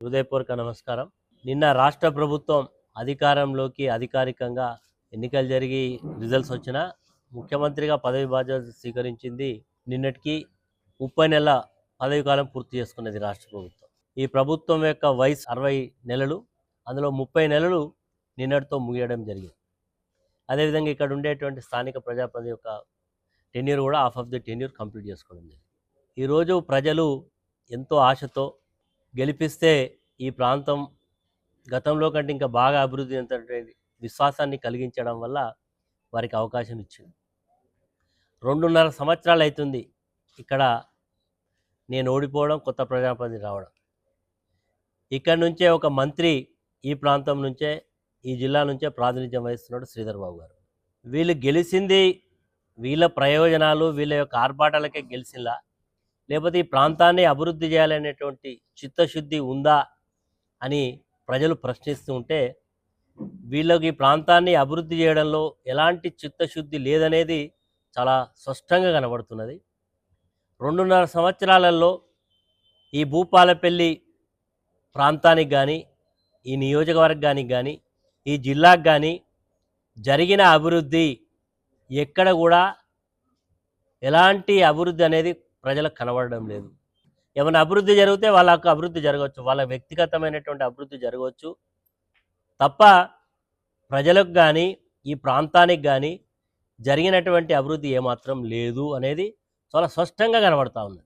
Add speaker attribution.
Speaker 1: హృదయపూర్వక నమస్కారం. నిన్న రాష్ట్ర ప్రభుత్వం అధికారంలోకి అధికారికంగా ఎన్నికలు జరిగి రిజల్ట్స్ వచ్చినా ముఖ్యమంత్రిగా పదవి బాధ్యతలు స్వీకరించింది నిన్నటికి 30 నెలల పదవి కాలం పూర్తి చేసుకున్నది రాష్ట్ర ప్రభుత్వం. ఈ ప్రభుత్వం యొక్క వయసు 60 నెలలు, అందులో 30 నెలలు నిన్నటితో ముగియడం జరిగింది. అదేవిధంగా ఇక్కడ ఉండేటువంటి స్థానిక ప్రజాప్రతినిధి యొక్క టెన్యూర్ కూడా half of the tenure complete చేసుకోవడం జరిగింది. ఈరోజు ప్రజలు ఎంతో ఆశతో గెలిపిస్తే ఈ ప్రాంతం గతంలో కంటే ఇంకా బాగా అభివృద్ధి చెందేటువంటి విశ్వాసాన్ని కలిగించడం వల్ల వారికి అవకాశం ఇచ్చింది. 2.5 సంవత్సరాలు అవుతుంది ఇక్కడ నేను ఓడిపోవడం, కొత్త ప్రజాప్రతినిధి రావడం. ఇక్కడి నుంచే ఒక మంత్రి ఈ ప్రాంతం నుంచే, ఈ జిల్లా నుంచే ప్రాతినిధ్యం వహిస్తున్నాడు శ్రీధర్ బాబు గారు. వీళ్ళు గెలిచింది వీళ్ళ ప్రయోజనాలు, వీళ్ళ యొక్క ఆర్భాటాలకే గెలిచిందా, లేకపోతే ఈ ప్రాంతాన్ని అభివృద్ధి చేయాలనేటువంటి చిత్తశుద్ధి ఉందా అని ప్రజలు ప్రశ్నిస్తూ ఉంటే, వీళ్ళకి ఈ ప్రాంతాన్ని అభివృద్ధి చేయడంలో ఎలాంటి చిత్తశుద్ధి లేదనేది చాలా స్పష్టంగా కనబడుతున్నది. 2.5 సంవత్సరాలలో ఈ భూపాలపల్లి ప్రాంతానికి కానీ, ఈ నియోజకవర్గానికి కానీ, ఈ జిల్లాకు కానీ జరిగిన అభివృద్ధి ఎక్కడ కూడా ఎలాంటి అభివృద్ధి అనేది ప్రజలకు కనబడడం లేదు. ఏమైనా అభివృద్ధి జరిగితే వాళ్ళకు అభివృద్ధి జరగవచ్చు, వాళ్ళ వ్యక్తిగతమైనటువంటి అభివృద్ధి జరగవచ్చు తప్ప ప్రజలకు కానీ ఈ ప్రాంతానికి కానీ జరిగినటువంటి అభివృద్ధి ఏమాత్రం లేదు అనేది చాలా స్పష్టంగా కనబడతా ఉంది.